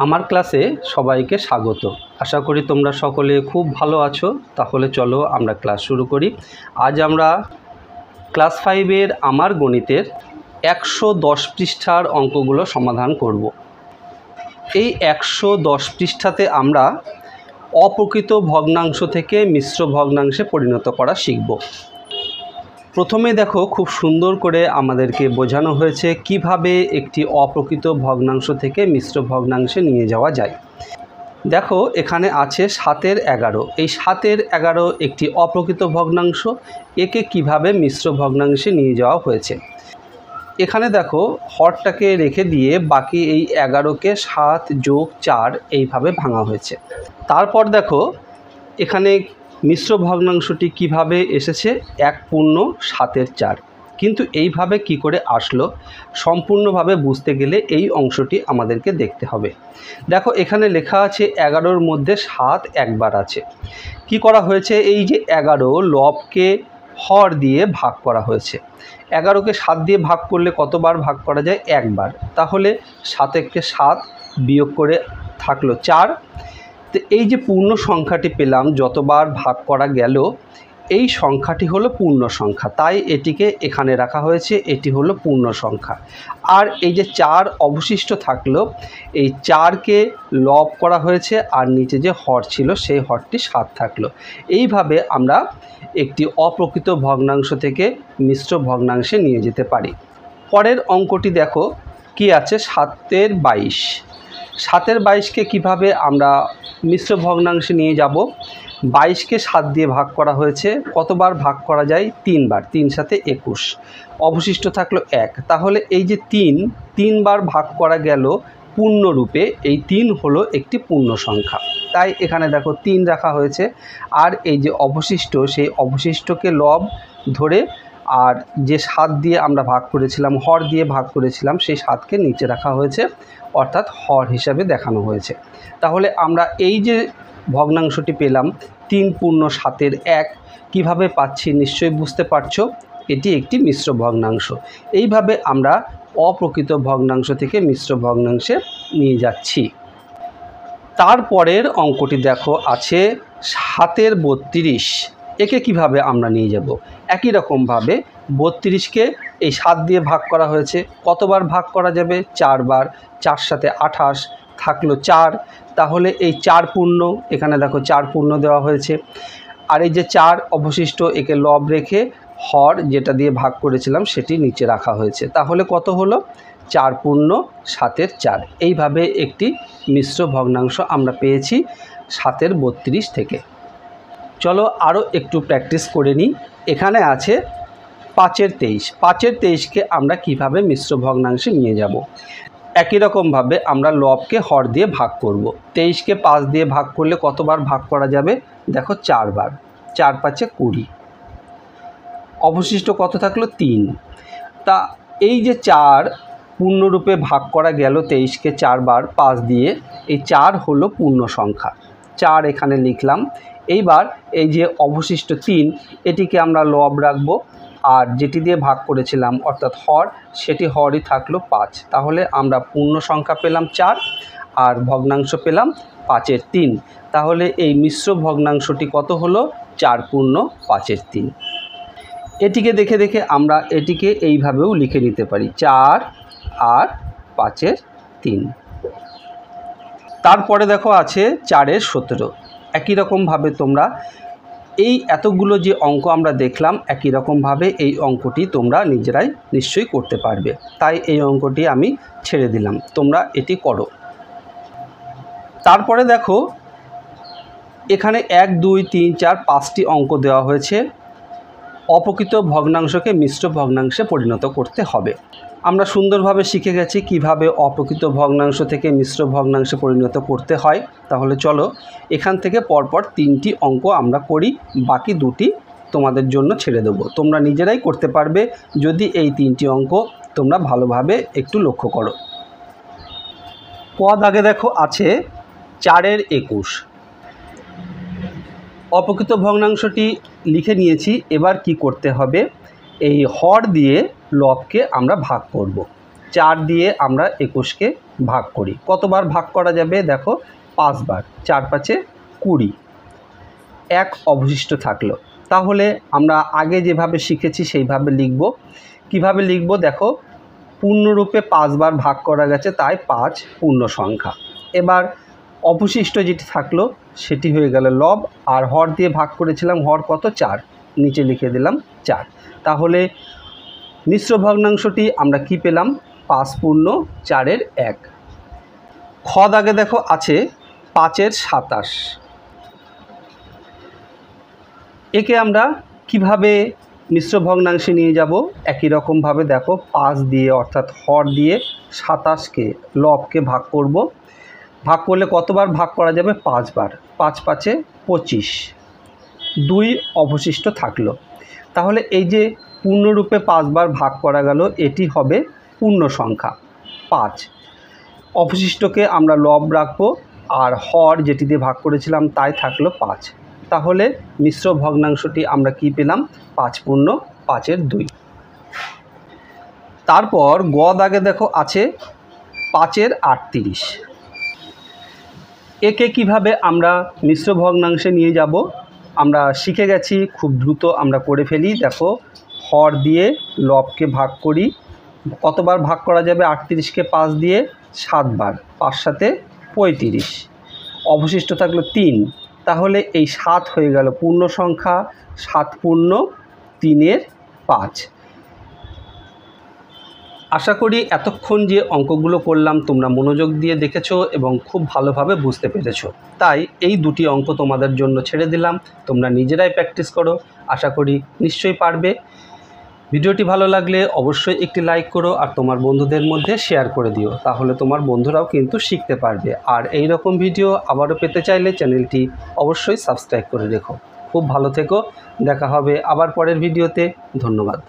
আমার ক্লাসে সবাইকে স্বাগত। আশা করি তোমরা সকলে খুব ভালো আছো। তাহলে চলো আমরা ক্লাস শুরু করি। আজ আমরা ক্লাস 5-এর আমার গণিতের 110 পৃষ্ঠার অঙ্কগুলো সমাধান করব। এই 110 পৃষ্ঠাতে আমরা অপ্রকৃত ভগ্নাংশ থেকে মিশ্র ভগ্নাংশে পরিণত করা শিখব। প্রথমে দেখো, খুব সুন্দর করে আমাদেরকে বোঝানো হয়েছে কিভাবে একটি অপ্রকৃত ভগ্নাংশ থেকে মিশ্র ভগ্নাংশে নিয়ে যাওয়া যায়। দেখো, এখানে আছে 7-এর 11। এই 7-এর 11 একটি অপ্রকৃত ভগ্নাংশ। একে কিভাবে মিশ্র ভগ্নাংশে নিয়ে যাওয়া হয়েছে। এখানে দেখো, হরটাকে রেখে দিয়ে বাকি এই 11কে 7 যোগ 4 এইভাবে ভাঙা হয়েছে। তারপর দেখো, এখানে মিশ্র ভগ্নাংশটি কিভাবে এসেছে, 1 পূর্ণ 7-এর 4। কিন্তু এইভাবে কি করে আসলো সম্পূর্ণভাবে বুঝতে গেলে এই অংশটি আমাদেরকে দেখতে হবে। দেখো, এখানে লেখা আছে 11-র মধ্যে 7 একবার আছে। কি করা হয়েছে, এই যে 11 লবকে হর দিয়ে ভাগ করা হয়েছে। 11কে 7 দিয়ে ভাগ করলে কতবার ভাগ করা যায়, একবার। তাহলে 7-কে 7 বিয়োগ করে থাকলো 4। তো এই যে পূর্ণ সংখ্যাটি পেলাম, যতবার ভাগ করা গেল এই সংখ্যাটি হলো পূর্ণ সংখ্যা, তাই এটিকে এখানে রাখা হয়েছে। এটি হলো পূর্ণ সংখ্যা। আর এই যে 4 অবশিষ্ট থাকলো, এই 4কে লব করা হয়েছে আর নিচে যে হর ছিল সেই হরটি 7 থাকলো। এইভাবে আমরা একটি অপ্রকৃত ভগ্নাংশ থেকে মিশ্র ভগ্নাংশে নিয়ে যেতে পারি। পরের অঙ্কটি দেখো কি আছে, 7-এর 22। 7-এর 22কে কীভাবে আমরা মিশ্র ভগ্নাংশে নিয়ে যাব। 22কে 7 দিয়ে ভাগ করা হয়েছে। কতবার ভাগ করা যায়, 3 বার। 3 7 21, অবশিষ্ট থাকলো 1। তাহলে এই যে 3 বার ভাগ করা গেল পূর্ণরূপে, এই 3 হলো একটি পূর্ণ সংখ্যা, তাই এখানে দেখো 3 রাখা হয়েছে। আর এই যে অবশিষ্ট, সেই অবশিষ্টকে লব ধরে আর যে 7 দিয়ে আমরা ভাগ করেছিলাম, হর দিয়ে ভাগ করেছিলাম, সেই 7কে নিচে রাখা হয়েছে, অর্থাৎ হর হিসাবে দেখানো হয়েছে। তাহলে আমরা এই যে ভগ্নাংশটি পেলাম 3 পূর্ণ 7-এর 1, কীভাবে পাচ্ছি নিশ্চয়ই বুঝতে পারছো। এটি একটি মিশ্র ভগ্নাংশ। এইভাবে আমরা অপ্রকৃত ভগ্নাংশ থেকে মিশ্র ভগ্নাংশে নিয়ে যাচ্ছি। তারপরের অঙ্কটি দেখো আছে 7-এর 32। একে কিভাবে আমরা নিয়ে যাব, একই রকমভাবে 32কে এই 7 দিয়ে ভাগ করা হয়েছে। কতবার ভাগ করা যাবে, 4 বার। 4 7 28 থাকলো 4। তাহলে এই 4 পূর্ণ, এখানে দেখো 4 পূর্ণ দেওয়া হয়েছে। আর এই যে 4 অবশিষ্ট, একে লব রেখে হর যেটা দিয়ে ভাগ করেছিলাম সেটি নিচে রাখা হয়েছে। তাহলে কত হলো, 4 পূর্ণ 7-এর 4। এইভাবে একটি মিশ্র ভগ্নাংশ আমরা পেয়েছি 7-এর 32 থেকে। চলো আরও একটু প্র্যাকটিস করে নিই। এখানে আছে 5-এর 23। 5-এর 23কে আমরা কিভাবে মিশ্র ভগ্নাংশে নিয়ে যাব। একই রকমভাবে আমরা লবকে হর দিয়ে ভাগ করব। 23কে 5 দিয়ে ভাগ করলে কতবার ভাগ করা যাবে, দেখো 4 বার। 4 5 20, অবশিষ্ট কত থাকলো, 3। তা এই যে 4 পূর্ণরূপে ভাগ করা গেল 23কে 4 বার 5 দিয়ে, এই 4 হলো পূর্ণ সংখ্যা। 4 এখানে লিখলাম। এইবার এই যে অবশিষ্ট 3, এটিকে আমরা লব রাখবো, আর যেটি দিয়ে ভাগ করেছিলাম অর্থাৎ হর, সেটি হরই থাকলো 5। তাহলে আমরা পূর্ণ সংখ্যা পেলাম 4 আর ভগ্নাংশ পেলাম 5-এর 3। তাহলে এই মিশ্র ভগ্নাংশটি কত হলো, 4 পূর্ণ 5-এর 3। এটিকে দেখে দেখে আমরা এটিকে এইভাবেও লিখে নিতে পারি, 4 আর 5-এর 3। তারপরে দেখো আছে 4-এর 17। একই রকমভাবে তোমরা এই এতগুলো যে অঙ্ক আমরা দেখলাম, একই রকমভাবে এই অঙ্কটি তোমরা নিজেরাই নিশ্চয়ই করতে পারবে। তাই এই অঙ্কটি আমি ছেড়ে দিলাম, তোমরা এটি করো। তারপরে দেখো, এখানে 1 2 3 4 5টি অঙ্ক দেওয়া হয়েছে। অপ্রকৃত ভগ্নাংশকে মিশ্র ভগ্নাংশে পরিণত করতে হবে। আমরা সুন্দরভাবে শিখে গেছি কিভাবে অপ্রকৃত ভগ্নাংশ থেকে মিশ্র ভগ্নাংশে পরিণত করতে হয়। তাহলে চলো এখান থেকে পরপর 3টি অঙ্ক আমরা করি, বাকি 2টি তোমাদের জন্য ছেড়ে দেবো। তোমরা নিজেরাই করতে পারবে যদি এই 3টি অঙ্ক তোমরা ভালোভাবে একটু লক্ষ্য করো। পদ আগে দেখো আছে 4-এর 21। অপ্রকৃত ভগ্নাংশটি লিখে নিয়েছি। এবার কি করতে হবে, এই হর দিয়ে লবকে আমরা ভাগ করব। 4 দিয়ে আমরা 21কে ভাগ করি। কতবার ভাগ করা যাবে? দেখো 5 বার। 4 5 20, 1 অবশিষ্ট থাকলো। তাহলে আমরা আগে যেভাবে শিখেছি সেইভাবে লিখব। কিভাবে লিখব? দেখো পূর্ণরূপে 5 বার ভাগ করা গেছে, তাই 5 পূর্ণ সংখ্যা। এবার অবশিষ্ট যেটি থাকলো সেটি হয়ে গেল লব, আর হর দিয়ে ভাগ করেছিলাম, হর কত? 4, নিচে লিখে দিলাম 4। তাহলে মিশ্র ভগ্নাংশটি আমরা কি পেলাম? 5 পূর্ণ 4-এর 1। খ দাগে দেখো আছে 5-এর 27। একে আমরা কিভাবে মিশ্র ভগ্নাংশে নিয়ে যাব? একই রকমভাবে দেখো 5 দিয়ে অর্থাৎ হর দিয়ে 27কে লবকে ভাগ করব। ভাগ করলে কতবার ভাগ করা যাবে? 5 বার। 5 5 25, 2 অবশিষ্ট থাকলো। তাহলে এই যে পূর্ণরূপে 5 বার ভাগ করা গেল, এটি হবে পূর্ণ সংখ্যা 5। অবশিষ্টকে আমরা লব রাখবো, আর হর যেটি দিয়ে ভাগ করেছিলাম তাই থাকলো 5। তাহলে মিশ্র ভগ্নাংশটি আমরা কি পেলাম? 5 পূর্ণ 5-এর 2। তারপর গ দাগে দেখো আছে 5-এর 38। একে কিভাবে আমরা মিশ্র ভগ্নাংশে নিয়ে যাব? আমরা শিখে গেছি, খুব দ্রুত আমরা করে ফেলি। দেখো হর দিয়ে লবকে ভাগ করি। কতবার ভাগ করা যাবে? 38কে 5 দিয়ে 7 বার। 5 7 35, অবশিষ্ট থাকলো 3। তাহলে এই 7 হয়ে গেল পূর্ণ সংখ্যা। 7 পূর্ণ 3-এর 5। আশা করি এতক্ষণ যে অঙ্কগুলো করলাম তোমরা মনোযোগ দিয়ে দেখেছো এবং খুব ভালোভাবে বুঝতে পেরেছো। তাই এই দুটি অঙ্ক তোমাদের জন্য ছেড়ে দিলাম, তোমরা নিজেরাই প্র্যাকটিস করো। আশা করি নিশ্চয়ই পারবে। ভিডিওটি ভালো লাগলে অবশ্যই একটি লাইক করো আর তোমার বন্ধুদের মধ্যে শেয়ার করে দিও, তাহলে তোমার বন্ধুরাও কিন্তু শিখতে পারবে। আর এই রকম ভিডিও আবারও পেতে চাইলে চ্যানেলটি অবশ্যই সাবস্ক্রাইব করে রেখো। খুব ভালো থেকো, দেখা হবে আবার পরের ভিডিওতে। ধন্যবাদ।